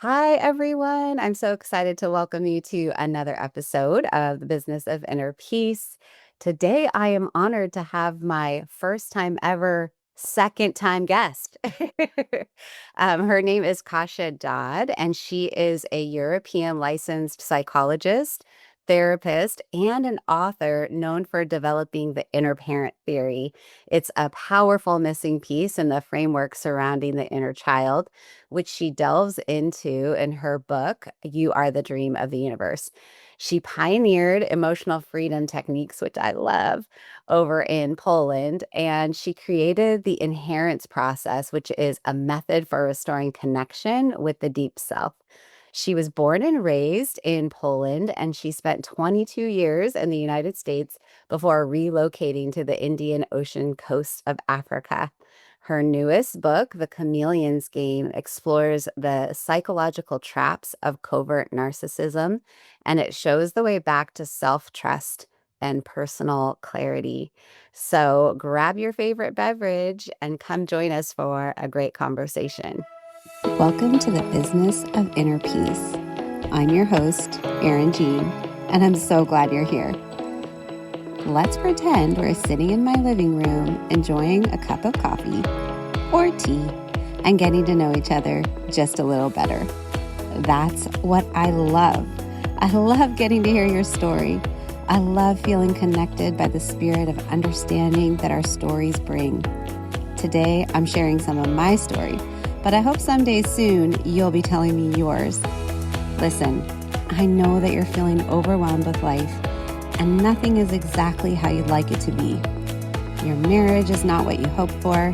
Hi, everyone. I'm so excited to welcome you to another episode of the Business of Inner Peace. Today, I am honored to have my first time ever second time guest. Her name is Kasia Dodd, and she is a European licensed psychologist, therapist, and an author known for developing the inner parent theory. It's a powerful missing piece in the framework surrounding the inner child, which she delves into in her book, You Are the Dream of the Universe. She pioneered emotional freedom techniques, which I love, over in Poland, and she created the inherence process, which is a method for restoring connection with the deep self. She was born and raised in Poland, and she spent 22 years in the United States before relocating to the Indian Ocean coast of Africa. Her newest book, The Chameleon's Game, explores the psychological traps of covert narcissism, and it shows the way back to self-trust and personal clarity. So grab your favorite beverage and come join us for a great conversation. Welcome to the Business of Inner Peace. I'm your host, Erin Jean, and I'm so glad you're here. Let's pretend we're sitting in my living room enjoying a cup of coffee or tea and getting to know each other just a little better. That's what I love. I love getting to hear your story. I love feeling connected by the spirit of understanding that our stories bring. Today, I'm sharing some of my story, but I hope someday soon you'll be telling me yours. Listen, I know that you're feeling overwhelmed with life, and nothing is exactly how you'd like it to be. Your marriage is not what you hoped for,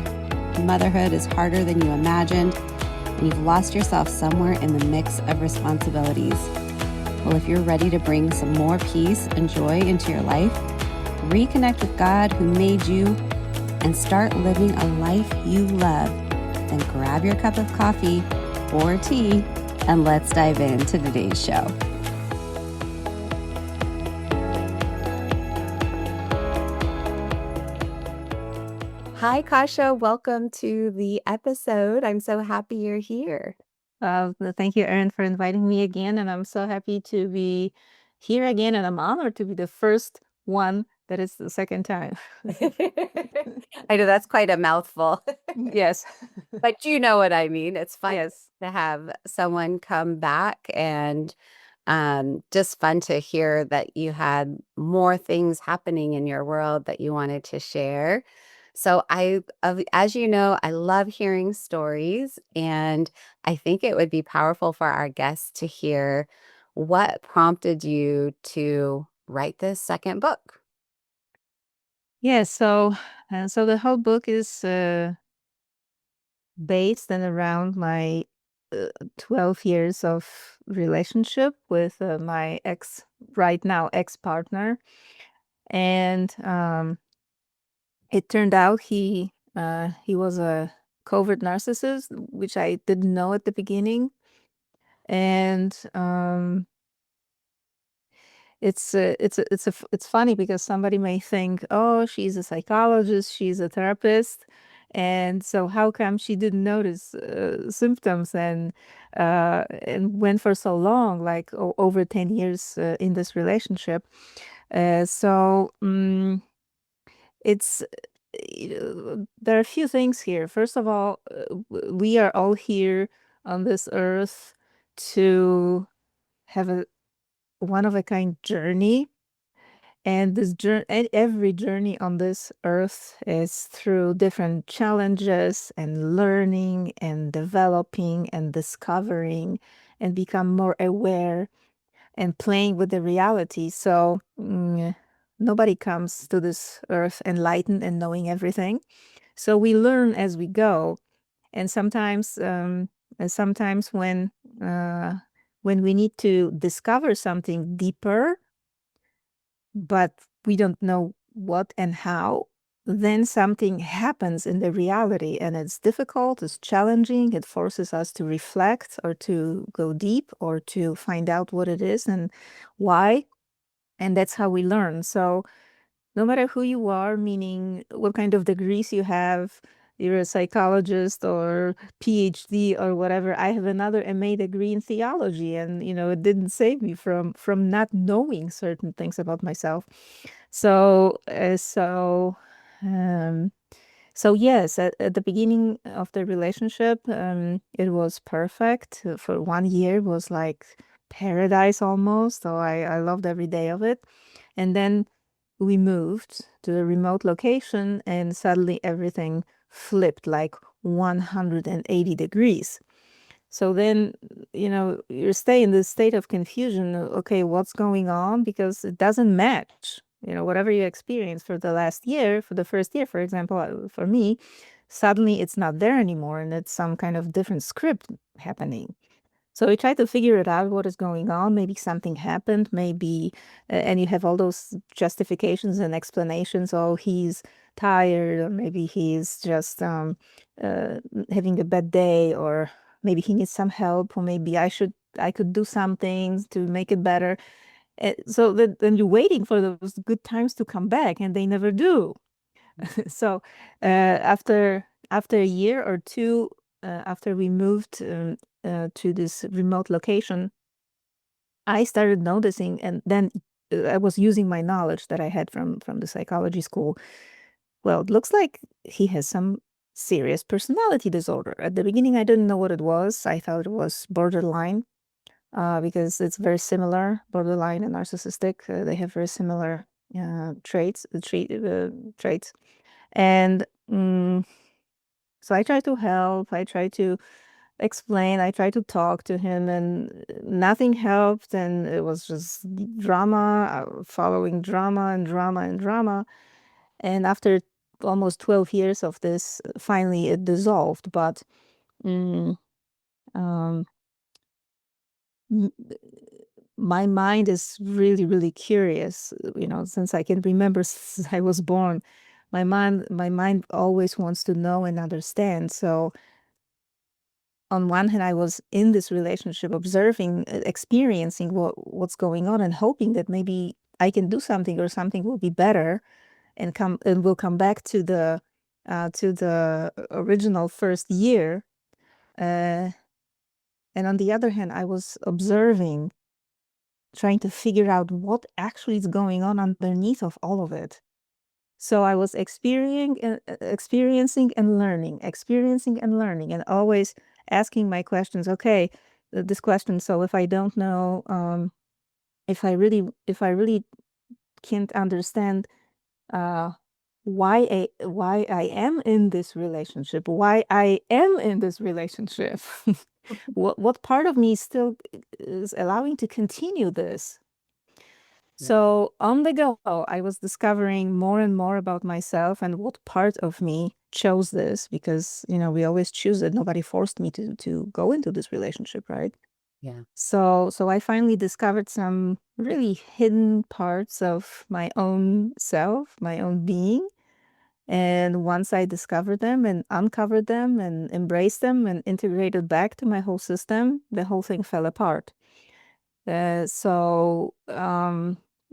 motherhood is harder than you imagined, and you've lost yourself somewhere in the mix of responsibilities. Well, if you're ready to bring some more peace and joy into your life, reconnect with God who made you, and start living a life you love, then grab your cup of coffee or tea, and let's dive into today's show. Hi, Kasia. Welcome to the episode. I'm so happy you're here. Thank you, Erin, for inviting me again. And I'm so happy to be here again. And I'm honored to be the first one that is the second time. I know that's quite a mouthful. Yes. But you know what I mean. It's fun Yes. to have someone come back, and just fun to hear that you had more things happening in your world that you wanted to share. So as you know, I love hearing stories, and I think it would be powerful for our guests to hear what prompted you to write this second book. Yeah. So the whole book is based and around my 12 years of relationship with my right now ex partner. And it turned out he was a covert narcissist, which I didn't know at the beginning. And it's funny because somebody may think, oh, she's a psychologist, she's a therapist, and so how come she didn't notice symptoms and went for so long, like over 10 years in this relationship. It's there are a few things here. First of all, we are all here on this earth to have a one of a kind journey, and this journey, every journey on this earth is through different challenges and learning and developing and discovering and become more aware and playing with the reality. So nobody comes to this earth enlightened and knowing everything. So we learn as we go, and sometimes when we need to discover something deeper, but we don't know what and how, then something happens in the reality, and it's difficult, it's challenging, it forces us to reflect or to go deep or to find out what it is and why. And that's how we learn. So no matter who you are, meaning what kind of degrees you have, you're a psychologist or PhD or whatever. I have another MA degree in theology, and it didn't save me from not knowing certain things about myself. So um, so yes, at the beginning of the relationship, it was perfect. For 1 year was like paradise almost. So I loved every day of it. And then we moved to a remote location, and suddenly everything flipped like 180 degrees. So then, you stay in this state of confusion. Okay, what's going on? Because it doesn't match. Whatever you experienced for the last year, for the first year, for example, for me, suddenly it's not there anymore, and it's some kind of different script happening. So we try to figure it out, what is going on. Maybe something happened, maybe, and you have all those justifications and explanations. Oh, he's tired, or maybe he's just uh, having a bad day, or maybe he needs some help, or maybe I could do something to make it better. So then you're waiting for those good times to come back, and they never do. So after a year or two, after we moved to this remote location, I started noticing, and then I was using my knowledge that I had from the psychology school. Well, it looks like he has some serious personality disorder. At the beginning, I didn't know what it was. I thought it was borderline, because it's very similar. Borderline and narcissistic, they have very similar traits. And so I try to help. I try to explain. I tried to talk to him, and nothing helped. And it was just drama, following drama and drama and drama. And after almost 12 years of this, finally it dissolved. But mm, um, m- my mind is really, really curious. Since I can remember since I was born, my mind always wants to know and understand. So on one hand, I was in this relationship, observing, experiencing what's going on, and hoping that maybe I can do something, or something will be better, and will come back to the original first year. Uh, and on the other hand, I was observing, trying to figure out what actually is going on underneath of all of it. So I was experiencing and learning, and always asking my questions. Okay, this question. So if I don't know, if I really can't understand uh, why I am in this relationship, why I am in this relationship, what part of me still is allowing to continue this? So on the go, I was discovering more and more about myself, and what part of me chose this, because we always choose it. Nobody forced me to go into this relationship, right? Yeah. So I finally discovered some really hidden parts of my own self, my own being. And once I discovered them and uncovered them and embraced them and integrated back to my whole system, the whole thing fell apart. So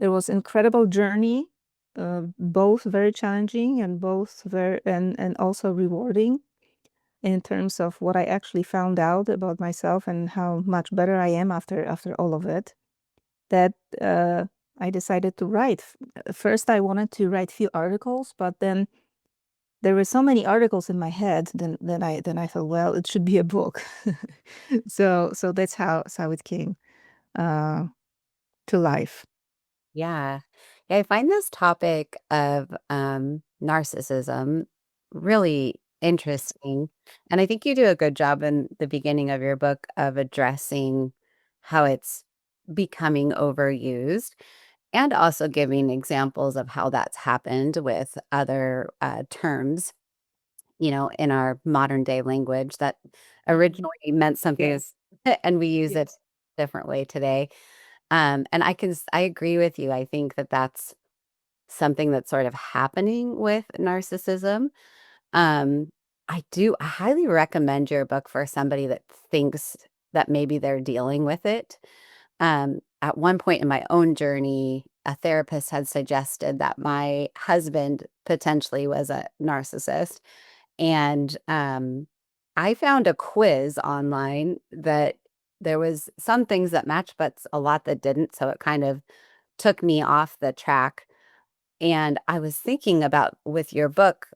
it was incredible journey, both very challenging, and both very and also rewarding, in terms of what I actually found out about myself and how much better I am after all of it. That I decided to write. First, I wanted to write few articles, but then there were so many articles in my head. Then I thought, well, it should be a book. So that's how it came uh, to life. Yeah. Yeah, I find this topic of narcissism really interesting. And I think you do a good job in the beginning of your book of addressing how it's becoming overused, and also giving examples of how that's happened with other terms, in our modern day language that originally meant something Yes. and we use it Yes. differently today. And I agree with you. I think that that's something that's sort of happening with narcissism. Um, I highly recommend your book for somebody that thinks that maybe they're dealing with it. At one point in my own journey, a therapist had suggested that my husband potentially was a narcissist. And I found a quiz online that there was some things that matched, but a lot that didn't. So it kind of took me off the track. And I was thinking about with your book,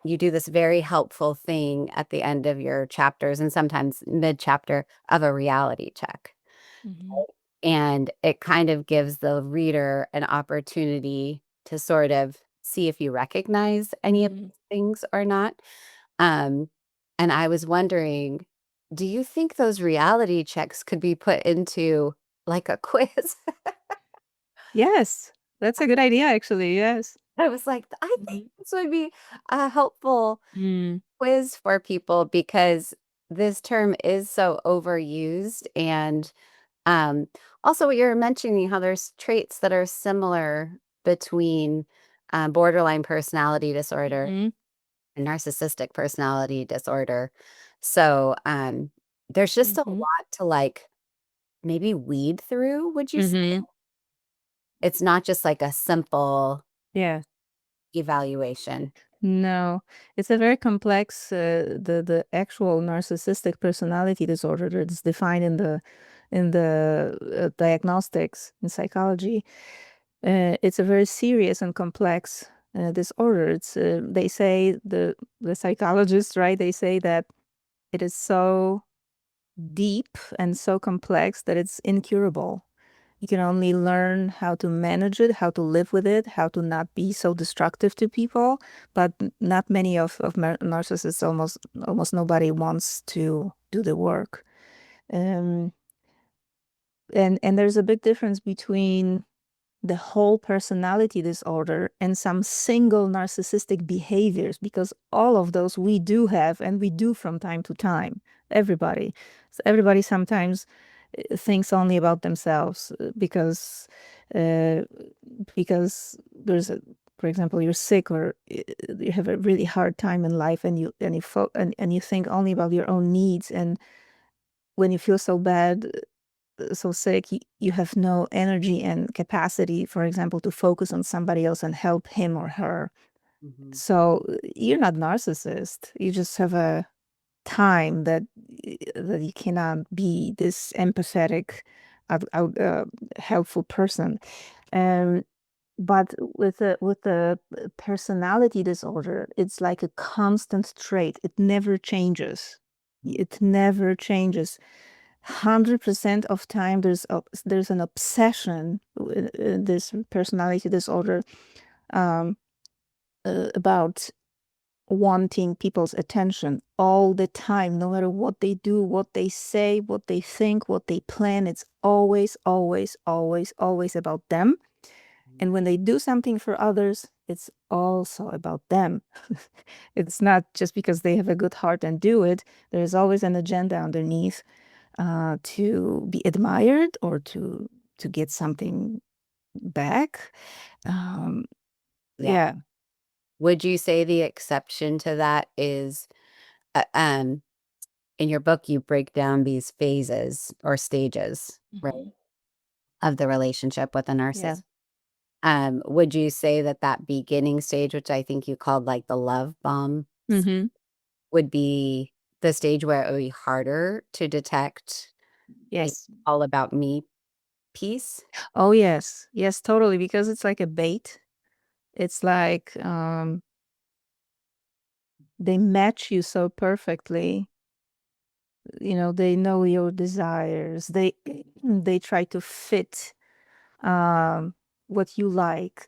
you do this very helpful thing at the end of your chapters and sometimes mid chapter of a reality check. Mhm. And it kind of gives the reader an opportunity to sort of see if you recognize any of Mhm. these things or not. Um, and I was wondering, do you think those reality checks could be put into like a quiz? Yes, that's a good idea, actually. Yes. I was like, I think Mhm. this would be a helpful Mm. quiz for people because this term is so overused. And um, also, what you're mentioning, how there's traits that are similar between borderline personality disorder Mhm. and narcissistic personality disorder. So there's just a Mhm. lot to like maybe weed through, would you say? Mhm. It's not just like a simple Yeah. evaluation. No, it's a very complex, the actual narcissistic personality disorder that's defined in the diagnostics in psychology. It's a very serious and complex disorder. It's they say the psychologists, right? They say that it is so deep and so complex that it's incurable. You can only learn how to manage it, how to live with it, how to not be so destructive to people. But not many of narcissists, almost nobody wants to do the work. Um, and there's a big difference between the whole personality disorder and some single narcissistic behaviors, because all of those we do have and we do from time to time. Everybody. So everybody sometimes thinks only about themselves uh, because there's a, for example, you're sick or you have a really hard time in life, and you think only about your own needs. And when you feel so bad, so sick, you have no energy and capacity, for example, to focus on somebody else and help him or her. Mhm. So you're not narcissist. You just have a time that you cannot be this empathetic, helpful person. Um, but with the personality disorder, it's like a constant trait. It never changes. It never changes. 100% of time there's an obsession with this personality disorder, um, about wanting people's attention all the time, no matter what they do, what they say, what they think, what they plan. It's always, always, always, always about them. And when they do something for others, it's also about them. It's not just because they have a good heart and do it. There's always an agenda underneath, to be admired or to get something back. Um, Yeah. yeah. Would you say the exception to that is in your book, you break down these phases or stages, right, Mhm. of the relationship with a Yeah. narcissist? Would you say that that beginning stage, which I think you called like the love bomb, Hmm. would be the stage where it would be harder to detect the Yes. all about me piece? Oh, yes. Yes, totally. Because it's like a bait. It's like, they match you so perfectly. They know your desires. They try to fit, um, what you like.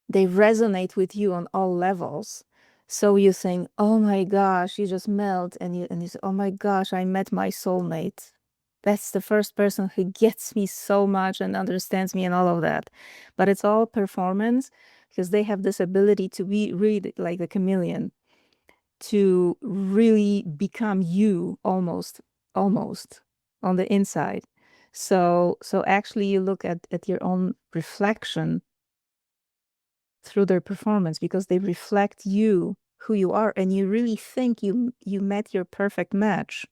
They resonate with you on all levels. So you think, oh my gosh, you just melt, and you say, oh my gosh, I met my soulmate. That's the first person who gets me so much and understands me and all of that. But it's all performance, because they have this ability to be really like a chameleon, to really become you almost on the inside. So actually you look at your own reflection through their performance, because they reflect you, who you are, and you really think you met your perfect match.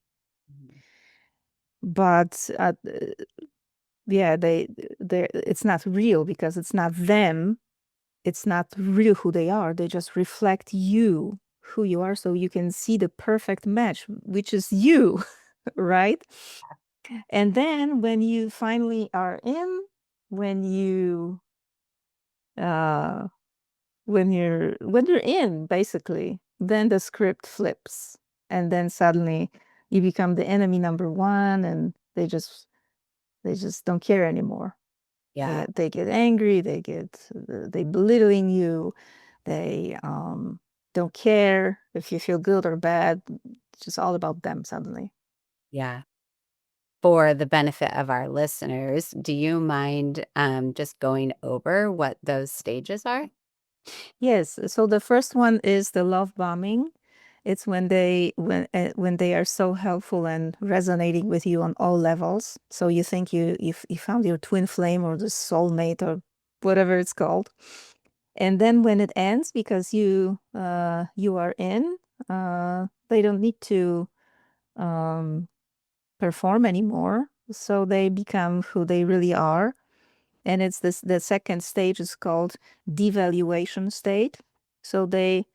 Mhm. But yeah, they it's not real, because it's not them. it's not real who they are. They just reflect you, who you are, so you can see the perfect match, which is you, right? And then when you finally are in, when you uh when you're in, basically, then the script flips, and then suddenly you become the enemy number one, and they just don't care anymore. Yeah. They get angry, they belittling you, they don't care if you feel good or bad. It's just all about them suddenly. Yeah. For the benefit of our listeners, do you mind just going over what those stages are? Yes, so the first one is the love bombing. It's when they are so helpful and resonating with you on all levels. So you think you found your twin flame or the soulmate or whatever it's called. And then when it ends, because you are in, they don't need to um, perform anymore. So they become who they really are. And it's the second stage is called devaluation state. So they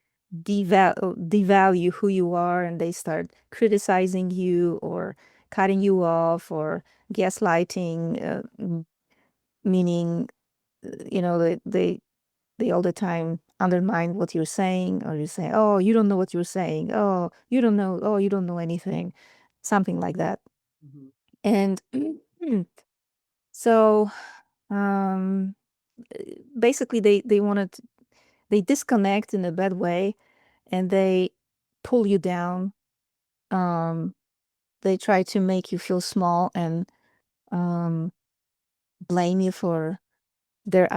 devalue who you are, and they start criticizing you or cutting you off or gaslighting, meaning, they all the time undermine what you're saying, or you say, oh, you don't know what you're saying, oh, you don't know, oh, you don't know anything, something like that. Mhm. And so um basically they disconnect in a bad way, and they pull you down. um they try to make you feel small and um blame you for their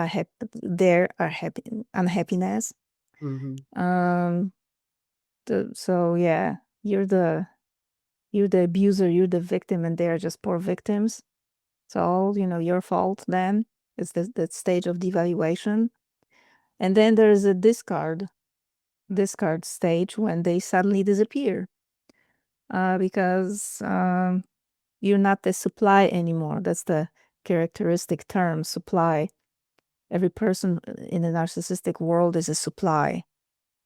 unhappiness. Mhm. um so yeah, you're the abuser, you're the victim, and they're just poor victims. It's all, your fault then. It's the stage of devaluation. And then there's a discard stage when they suddenly disappear, because you're not the supply anymore. That's the characteristic term, supply. Every person in a narcissistic world is a supply,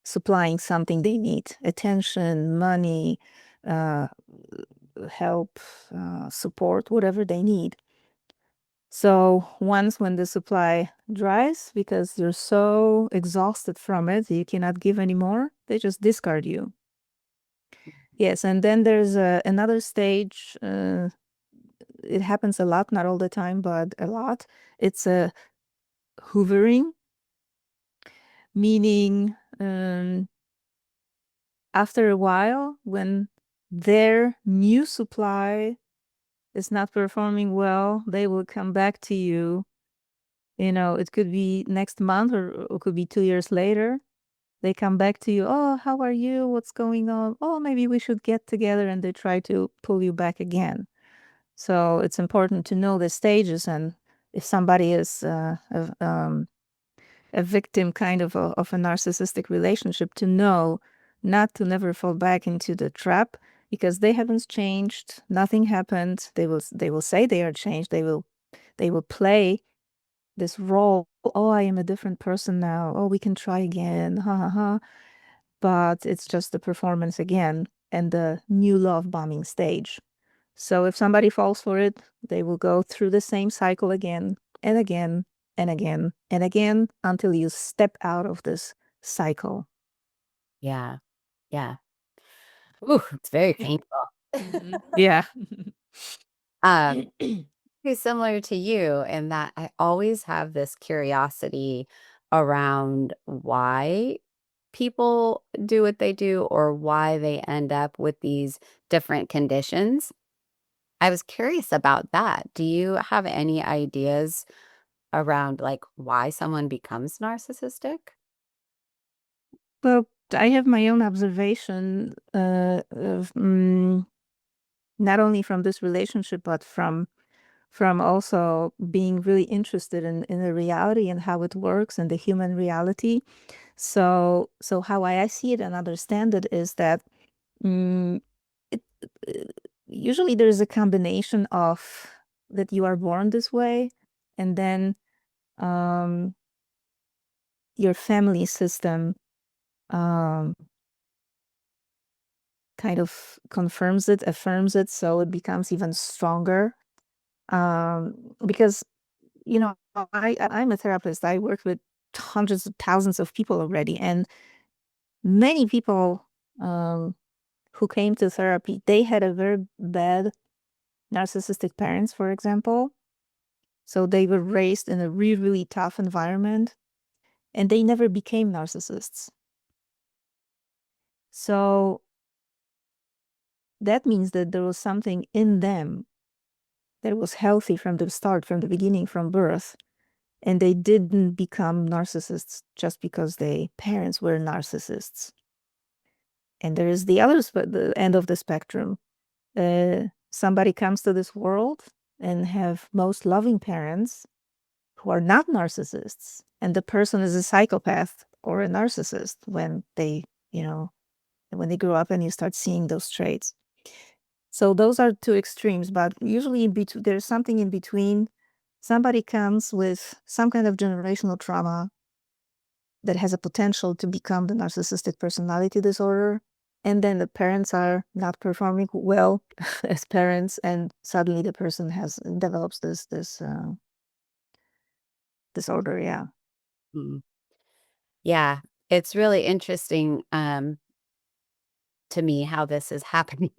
supplying something they need: attention, money, uh, help, support, whatever they need. So once when the supply dries, because you're so exhausted from it, you cannot give anymore, they just discard you. Yes, and then there's another stage. It happens a lot, not all the time, but a lot. It's a hoovering, meaning, after a while, when their new supply is not performing well, they will come back to you. It could be next month, or it could be 2 years later. They come back to you. Oh, how are you? What's going on? Oh, maybe we should get together. And they try to pull you back again. So it's important to know the stages, and if somebody is a victim kind of a narcissistic relationship, to know not to never fall back into the trap, because they haven't changed, nothing happened. They will say they are changed. They will play this role. Oh, I am a different person now. Oh, we can try again. Ha ha ha. But it's just the performance again, and the new love bombing stage. So if somebody falls for it, they will go through the same cycle again and again and again and again until you step out of this cycle. Yeah. Yeah. Ooh, it's very painful. Yeah. Um, Pretty similar to you in that I always have this curiosity around why people do what they do or why they end up with these different conditions. I was curious about that. Do you have any ideas around like why someone becomes narcissistic? Well, I have my own observation of, not only from this relationship, but from also being really interested in the reality and how it works and the human reality. So how I see it and understand it is that, mm, it, uh, usually there's a combination of that you are born this way, and then um, your family system kind of confirms it, affirms it, so it becomes even stronger. Because, I'm a therapist. I work with hundreds of thousands of people already, and many people who came to therapy, they had a very bad narcissistic parents, for example. So they were raised in a really, really tough environment, and they never became narcissists. So that means that there was something in them that was healthy from the start, from the beginning, from birth. And they didn't become narcissists just because their parents were narcissists. And there is the end of the spectrum. Somebody comes to this world and have most loving parents who are not narcissists, and the person is a psychopath or a narcissist when they grow up, and you start seeing those traits. So those are two extremes, but usually there's something in between. Somebody comes with some kind of generational trauma that has a potential to become the narcissistic personality disorder, and then the parents are not performing well as parents, and suddenly the person develops this disorder. Yeah. Mm. Yeah, it's really interesting, to me how this is happening.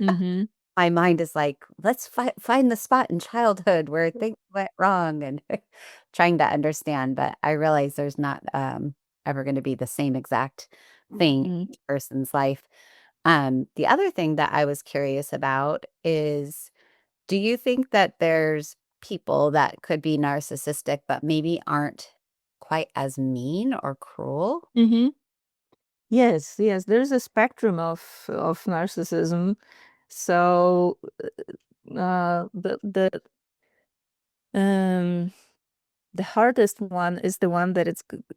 Mm-hmm. My mind is like, "Let's find the spot in childhood where things went wrong," and trying to understand, but I realize there's not, ever gonna be the same exact thing in Mm-hmm. each person's life. The other thing that I was curious about is, do you think that there's people that could be narcissistic, but maybe aren't quite as mean or cruel? Mm-hmm. Yes, yes, there's a spectrum of narcissism. So um the hardest one is the one that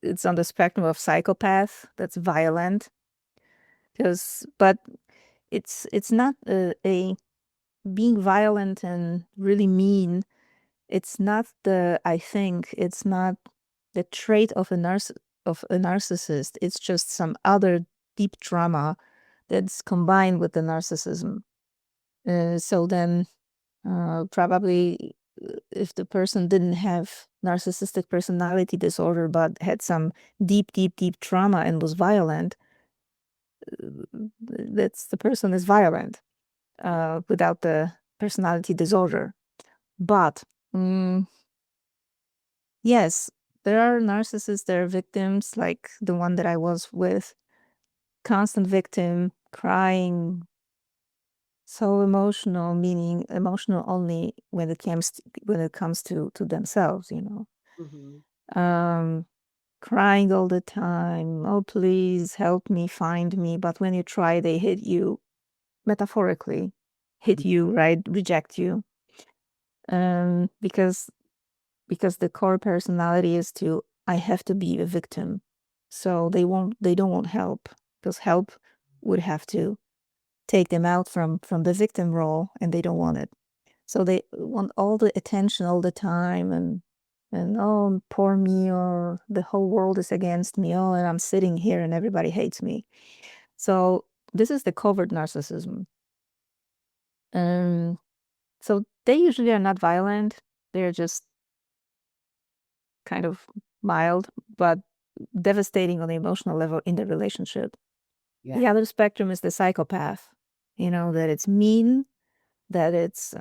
it's on the spectrum of psychopath, that's violent. But it's not a being violent and really mean. It's not I think it's not the trait of a narcissist. It's just some other deep trauma that's combined with the narcissism. So then probably if the person didn't have narcissistic personality disorder but had some deep, deep, deep trauma and was violent, that's the person is violent without the personality disorder. But yes, there are narcissists, there are victims like the one that I was with, constant victim, crying, so emotional, meaning emotional only when it comes to themselves, Mhm. um crying all the time, oh please help me, find me, but when you try they hit you, metaphorically hit you, right, reject you, because the core personality is to, I have to be a victim. So they don't want help, because help would have to take them out from the victim role, and they don't want it. So they want all the attention all the time, and oh poor me, or the whole world is against me, oh, and I'm sitting here and everybody hates me. So this is the covert narcissism. Um so they usually are not violent. They're just kind of mild, but devastating on the emotional level in the relationship. Yeah. The other spectrum is the psychopath, that it's mean, that it's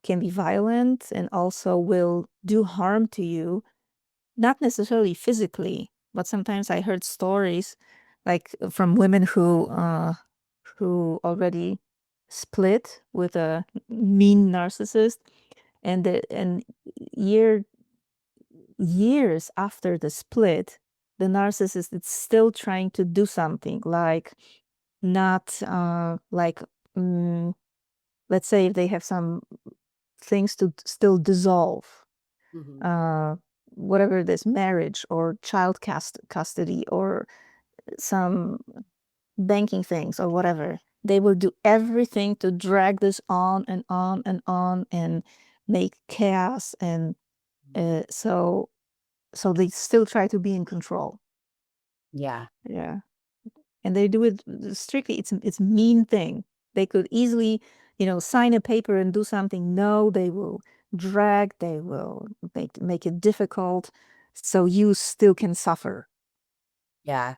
can be violent, and also will do harm to you, not necessarily physically, but sometimes I heard stories like from women who already split with a mean narcissist, and year years after the split, the narcissist is still trying to do something, like not like mm, let's say if they have some things to still dissolve, Mhm. uh whatever it is, marriage or child custody or some banking things or whatever, they will do everything to drag this on and on and on and make chaos. And so So they still try to be in control. Yeah. Yeah. And they do it strictly. It's mean thing. They could easily, sign a paper and do something. No, they will drag. They will make it difficult, so you still can suffer. Yeah.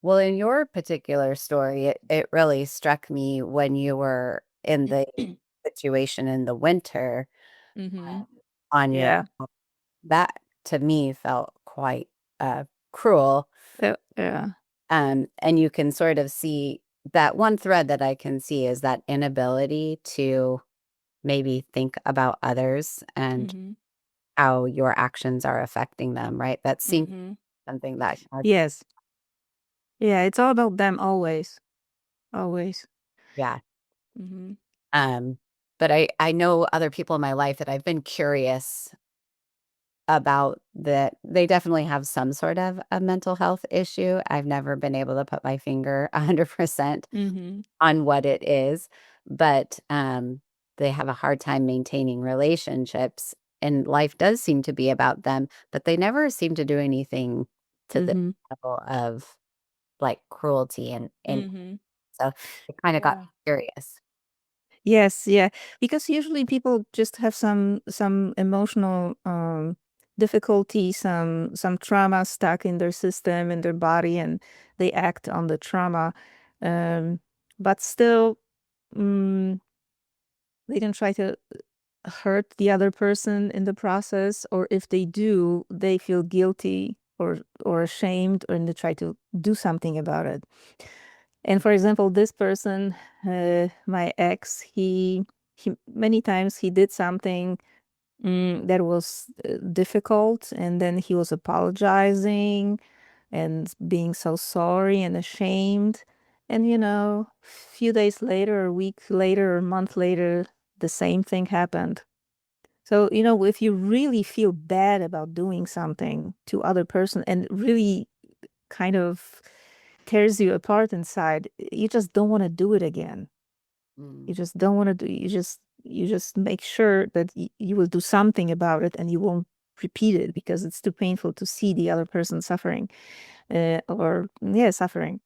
Well, in your particular story, it really struck me when you were in the situation in the winter Mm-hmm. on your Yeah. own. That to me felt quite cruel. Yeah. And you can sort of see that one thread that I can see is that inability to maybe think about others and Mm-hmm. how your actions are affecting them, right? That seems Mm-hmm. something that, Yes. Yeah. It's all about them always. Always. yeah. Mm-hmm. Um, but I know other people in my life that I've been curious about that they definitely have some sort of a mental health issue. I've never been able to put my finger 100% Mm-hmm. on what it is, but they have a hard time maintaining relationships, and life does seem to be about them, but they never seem to do anything to the Mm-hmm. level of like cruelty and Mm-hmm. so it kind of got Yeah. curious. Yes, yeah. Because usually people just have some emotional difficulty, some trauma stuck in their system, in their body, and they act on the trauma. Um, but still, mm, they don't try to hurt the other person in the process, or if they do, they feel guilty or ashamed, and they try to do something about it. And for example, this person, my ex, he many times he did something that was difficult, and then he was apologizing and being so sorry and ashamed. And few days later, a week later, or a month later, the same thing happened. So, if you really feel bad about doing something to other person and really kind of tears you apart inside, you just don't want to do it again. You Mm. just don't want to do you just make sure that you will do something about it, and you won't repeat it because it's too painful to see the other person suffering, or yeah, suffering.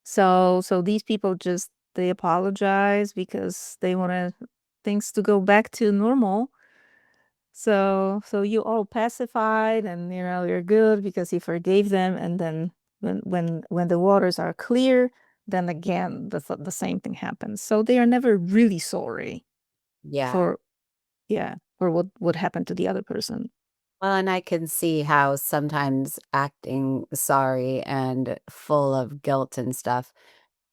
So these people just they apologize because they want things to go back to normal. So you all pacified, and you're good because you forgave them, and then when the waters are clear, then again the same thing happens. So they are never really sorry Yeah. for yeah, for what happened to the other person. Well, and I can see how sometimes acting sorry and full of guilt and stuff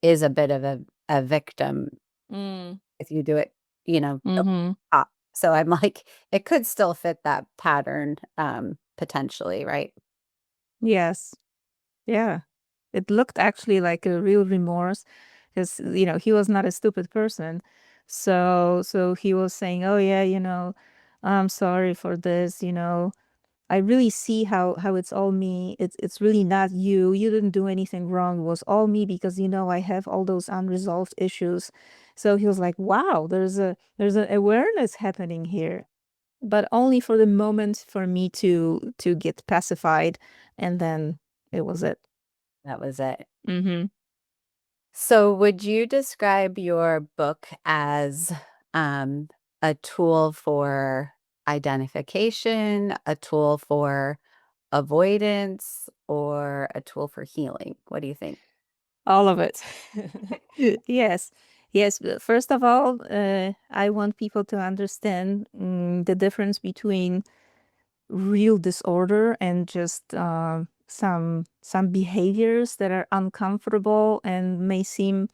is a bit of a victim Mm. if you do it, Mm-hmm. so I'm like, it could still fit that pattern, potentially, right? Yes. Yeah. It looked actually like a real remorse because, he was not a stupid person. So he was saying, "Oh yeah, I'm sorry for this, I really see how it's all me. It's really not you. You didn't do anything wrong. It was all me because I have all those unresolved issues." So he was like, "Wow, there's an awareness happening here." But only for the moment for me to get pacified, and then it was it. That was it. Mm-hmm. So would you describe your book as, um, a tool for identification, a tool for avoidance, or a tool for healing? What do you think? All of it. Yes. Yes. First of all, I want people to understand the difference between real disorder and just some behaviors that are uncomfortable and may seem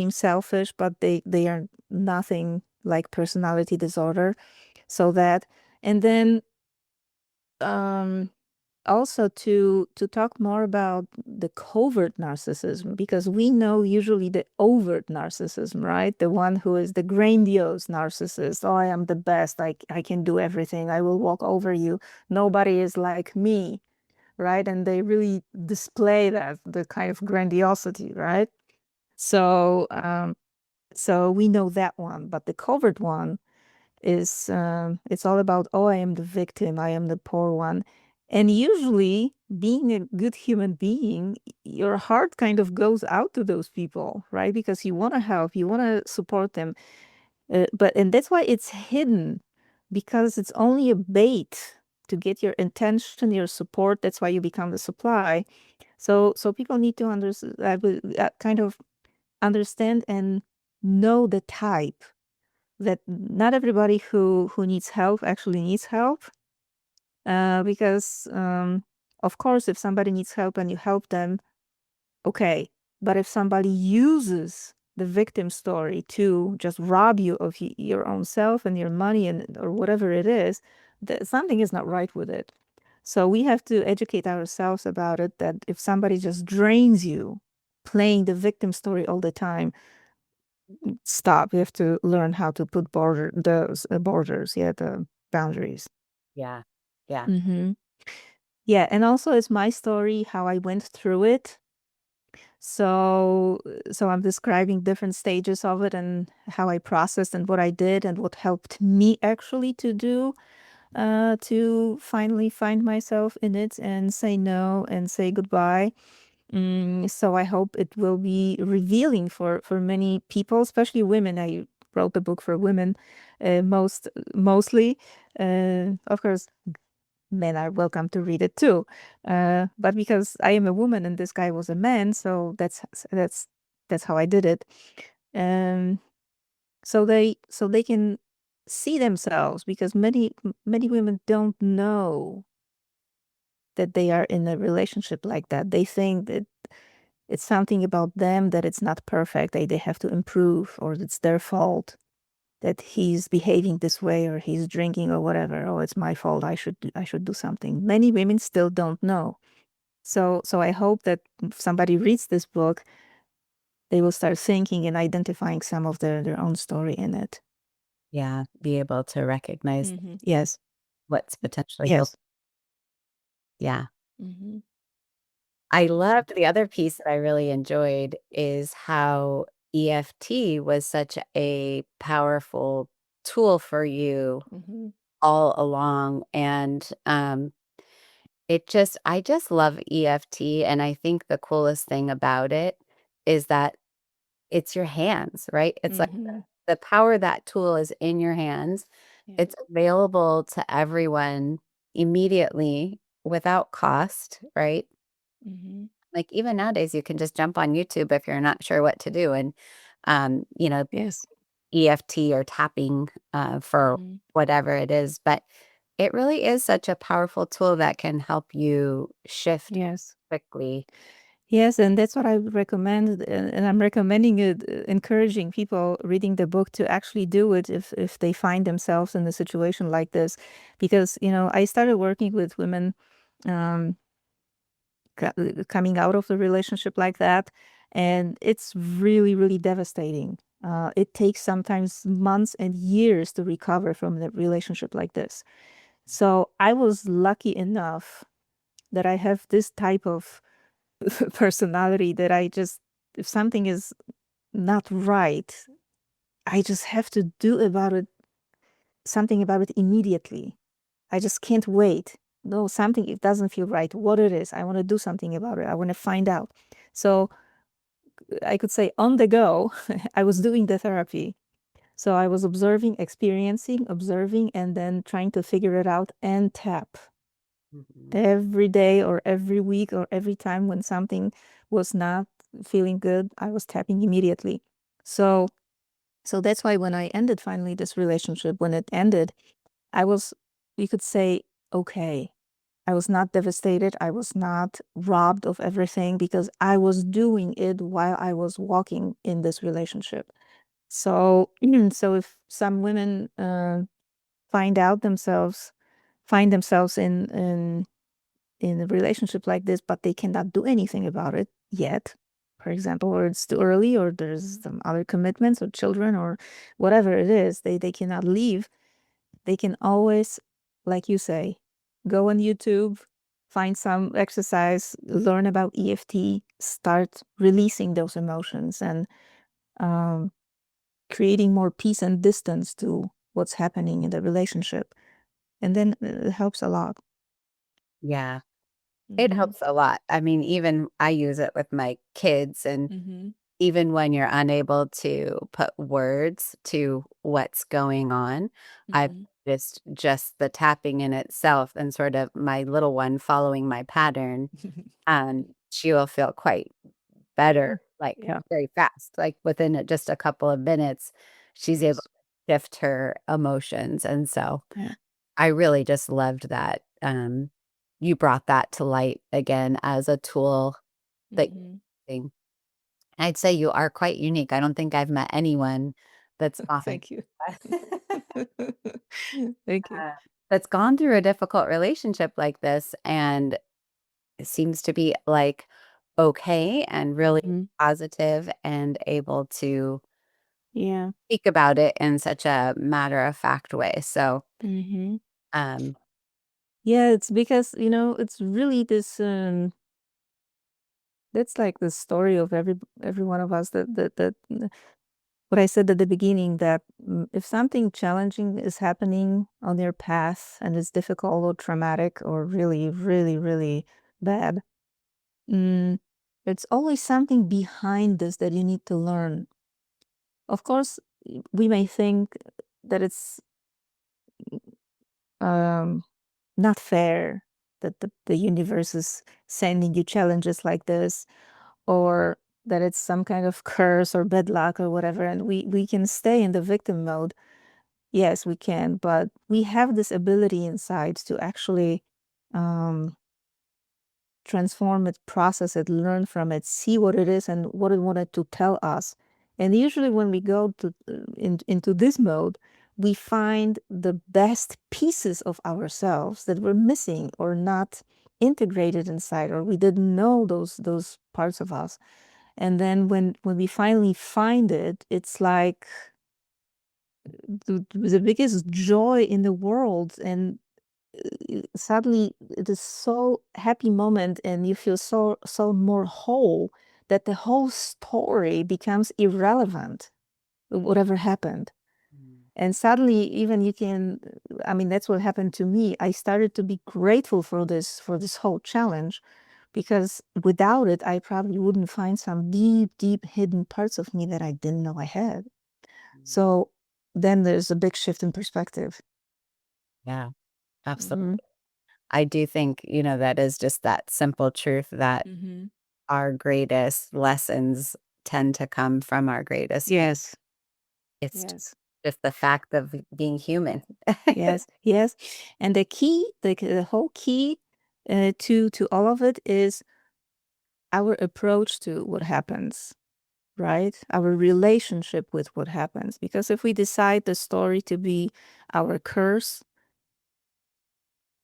selfish, but they are nothing like personality disorder. So that, and then um also to talk more about the covert narcissism, because we know usually the overt narcissism, right? The one who is the grandiose narcissist. "Oh, I am the best. I can do everything. I will walk over you. Nobody is like me." Right? And they really display that, the kind of grandiosity, right? So we know that one, but the covert one is it's all about, oh, I am the victim, I am the poor one. And usually, being a good human being, your heart kind of goes out to those people, right? Because you want to help, you want to support them. And that's why it's hidden, because it's only a bait to get your attention, your support. That's why you become the supply. So people need to kind of understand and know the type, that not everybody who needs help actually needs help. Because of course, if somebody needs help and you help them, okay. But if somebody uses the victim story to just rob you of your own self and your money and or whatever it is, something is not right with it. So we have to educate ourselves about it, that if somebody just drains you, playing the victim story all the time, stop. You have to learn how to put borders, yeah, the boundaries. Yeah. Yeah. Mm-hmm. Yeah, and also it's my story, how I went through it. So so I'm describing different stages of it and how I processed and what I did and what helped me actually to do, to finally find myself in it and say no and say goodbye. So I hope it will be revealing for many people, especially women. I wrote the book for women, mostly. Of course, men are welcome to read it too. But because I am a woman and this guy was a man, so that's how I did it. Um, so they can see themselves, because many women don't know that they are in a relationship like that. They think that it's something about them, that it's not perfect, they have to improve, or it's their fault that he's behaving this way, or he's drinking or whatever. Oh, it's my fault. I should do something. Many women still don't know. So I hope that if somebody reads this book, they will start thinking and identifying some of their own story in it. Yeah. Be able to recognize Yes. what's potentially healthy. Yes. Yeah. Hmm. I loved the other piece that I really enjoyed is how EFT was such a powerful tool for you Hmm. all along. And I just love EFT. And I think the coolest thing about it is that it's your hands, right? It's like Hmm. the power of that tool is in your hands. Yeah. It's available to everyone immediately without cost, right? Hmm. Like, even nowadays, you can just jump on YouTube if you're not sure what to do and, you know, Yes. EFT or tapping, for Hmm. whatever it is, but it really is such a powerful tool that can help you shift Yes. quickly. Yes, and that's what I recommend, and I'm recommending it, encouraging people reading the book to actually do it if they find themselves in a situation like this, because I started working with women, um, coming out of the relationship like that, and it's really really devastating. It takes sometimes months and years to recover from the relationship like this. So I was lucky enough that I have this type of personality, that I just, if something is not right, I just have to do about it something about it immediately. I just can't wait. No, something, it doesn't feel right. What it is, I want to do something about it. I want to find out. So I could say on the go, I was doing the therapy. So I was observing, experiencing, observing, and then trying to figure it out and tap Mhm. every day or every week or every time when something was not feeling good. I was tapping immediately. So so that's why when I ended finally this relationship, when it ended, I was, you could say, okay. I was not devastated. I was not robbed of everything, because I was doing it while I was walking in this relationship. So so if some women find themselves in a relationship like this, but they cannot do anything about it yet, for example, or it's too early, or there's some other commitments or children or whatever it is, they cannot leave, they can always, like you say, go on YouTube, find some exercise, learn about EFT, start releasing those emotions, and um, creating more peace and distance to what's happening in the relationship. And then it helps a lot. Yeah. It Mm-hmm. helps a lot. I mean, even I use it with my kids, and Mm-hmm. even when you're unable to put words to what's going on, I've Mm-hmm. just the tapping in itself and sort of my little one following my pattern, she will feel quite better, like, Yeah. very fast. Like, within just a couple of minutes, she's able Yes. to shift her emotions, and so Yeah. I really just loved that, you brought that to light again as a tool that Mm-hmm. thing. I'd say you are quite unique. I don't think I've met anyone that's gone Thank you. Thank you. uh, that's gone through a difficult relationship like this, and it seems to be, like, okay and really Mm-hmm. positive and able to Yeah. speak about it in such a matter-of-fact way, so, Mm-hmm. um Yeah, it's because, it's really this that's like the story of every one of us, that what I said at the beginning, that if something challenging is happening on your path and it's difficult or traumatic or really, really, really bad, mm, it's always something behind this that you need to learn. Of course, we may think that it's um, not fair that the universe is sending you challenges like this, or that it's some kind of curse or bad luck or whatever, and we can stay in the victim mode. Yes, we can, but we have this ability inside to actually um, transform it, process it, learn from it, see what it is and what it wanted to tell us. And usually, when we go into this mode, we find the best pieces of ourselves that were missing or not integrated inside, or we didn't know those parts of us. And then when we finally find it, it's like the biggest joy in the world, and suddenly it is so happy moment, and you feel so more whole, that the whole story becomes irrelevant, whatever happened. Mm. And suddenly, even you can, I mean, that's what happened to me. I started to be grateful for this whole challenge, because without it, I probably wouldn't find some deep hidden parts of me that I didn't know I had. Mm. So then there's a big shift in perspective. Yeah, absolutely. Hmm. I do think, that is just that simple truth that Hmm. our greatest lessons tend to come from our greatest fear. Yes. It's Yes. just the fact of being human. Yes. Yes. And the key, the whole key to all of it is our approach to what happens, right? Our relationship with what happens. Because if we decide the story to be our curse,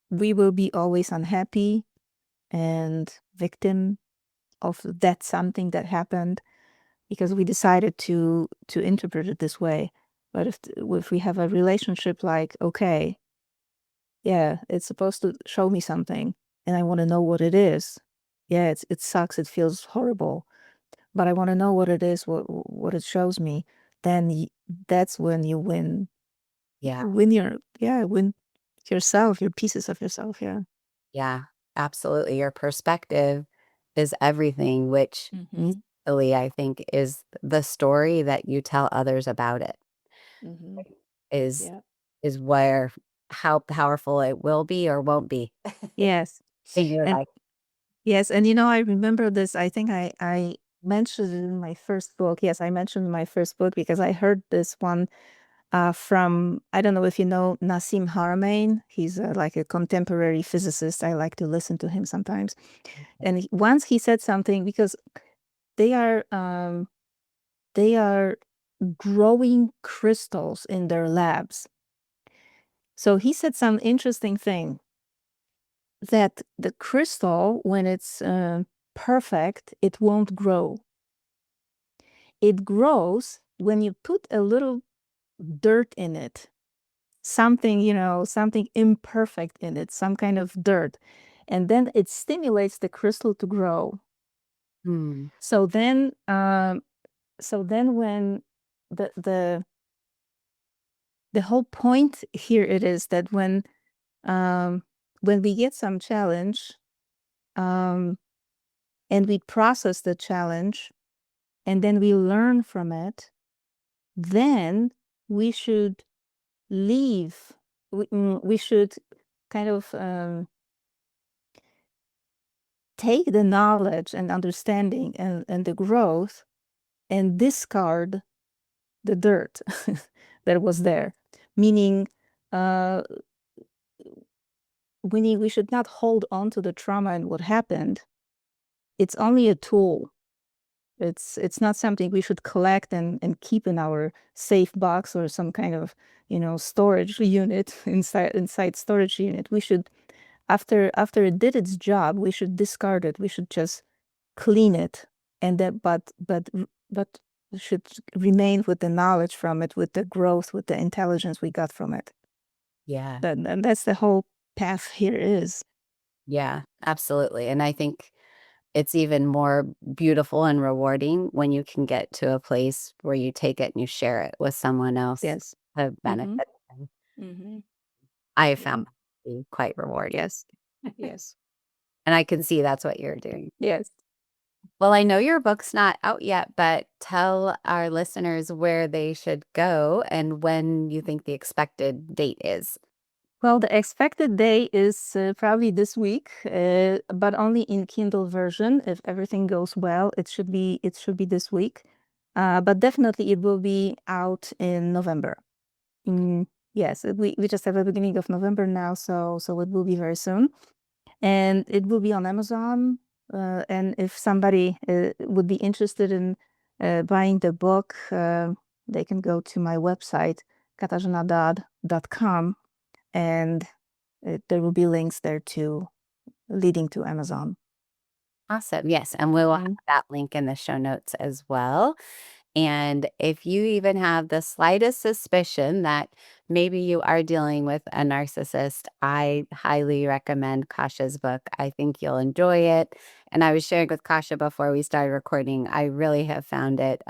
we will be always unhappy and victim of that something that happened, because we decided to interpret it this way. But if we have a relationship like, okay, yeah, it's supposed to show me something, and I want to know what it is. Yeah, it sucks, it feels horrible, but I want to know what it is, what it shows me. Then that's when you Yeah, win yourself, your pieces of yourself. Yeah. yeah, absolutely. Your perspective is everything, which Mm-hmm. really, I think, is the story that you tell others about it Mm-hmm. is Yeah. is where how powerful it will be or won't be Yes. in your And life. yes, and I remember this. I think I mentioned it in my first book. Yes, I mentioned my first book because I heard this one from, I don't know if you know Nassim Haramein. He's like a contemporary physicist. I like to listen to him sometimes. And once he said something, because they are um, they are growing crystals in their labs. So he said some interesting thing, that the crystal, when it's perfect, it won't grow. It grows when you put a little dirt in it, something, something imperfect in it, some kind of dirt. And then it stimulates the crystal to grow. Hmm. So then, when the, the, the whole point here it is that when we get some challenge, and we process the challenge, and then we learn from it, then we should leave. We should kind of take the knowledge and understanding and the growth and discard the dirt that was there. Meaning, we should not hold on to the trauma and what happened. It's only a tool. It's not something we should collect and keep in our safe box or some kind of, storage unit inside storage unit. We should, after it did its job, we should discard it. We should just clean it, and that but should remain with the knowledge from it, with the growth, with the intelligence we got from it. Yeah. And that's the whole path here is. Yeah, absolutely. And I think it's even more beautiful and rewarding when you can get to a place where you take it and you share it with someone else Yes. to benefit. I have found that to be quite rewarding. Yes. Yes. And I can see that's what you're doing. Yes. Well, I know your book's not out yet, but tell our listeners where they should go and when you think the expected date is. Well, the expected day is probably this week, but only in Kindle version. If everything goes well, it should be this week. But definitely it will be out in November. Yes, we just have the beginning of November now, so it will be very soon. And it will be on Amazon. And if somebody would be interested in buying the book, they can go to my website, kasiadodd.com. And there will be links there too, leading to Amazon. Awesome. Yes. And we'll have that link in the show notes as well. And if you even have the slightest suspicion that maybe you are dealing with a narcissist, I highly recommend Kasia's book. I think you'll enjoy it. And I was sharing with Kasia before we started recording, I really have found it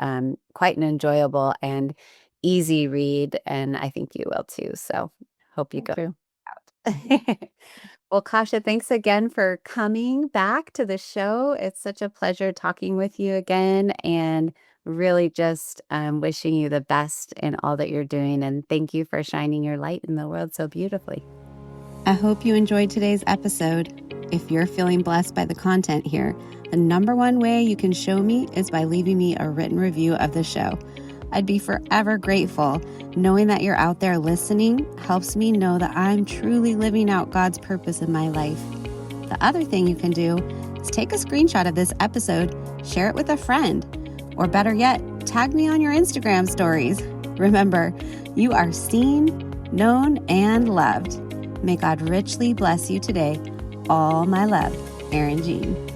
quite an enjoyable and easy read. And I think you will too. So hope you go out. Well, Kasia, thanks again for coming back to the show. It's such a pleasure talking with you again, and really just wishing you the best in all that you're doing. And thank you for shining your light in the world so beautifully. I hope you enjoyed today's episode. If you're feeling blessed by the content here, the number one way you can show me is by leaving me a written review of the show. I'd be forever grateful. Knowing that you're out there listening helps me know that I'm truly living out God's purpose in my life. The other thing you can do is take a screenshot of this episode, share it with a friend, or better yet, tag me on your Instagram stories. Remember, you are seen, known, and loved. May God richly bless you today. All my love, Erin Jean.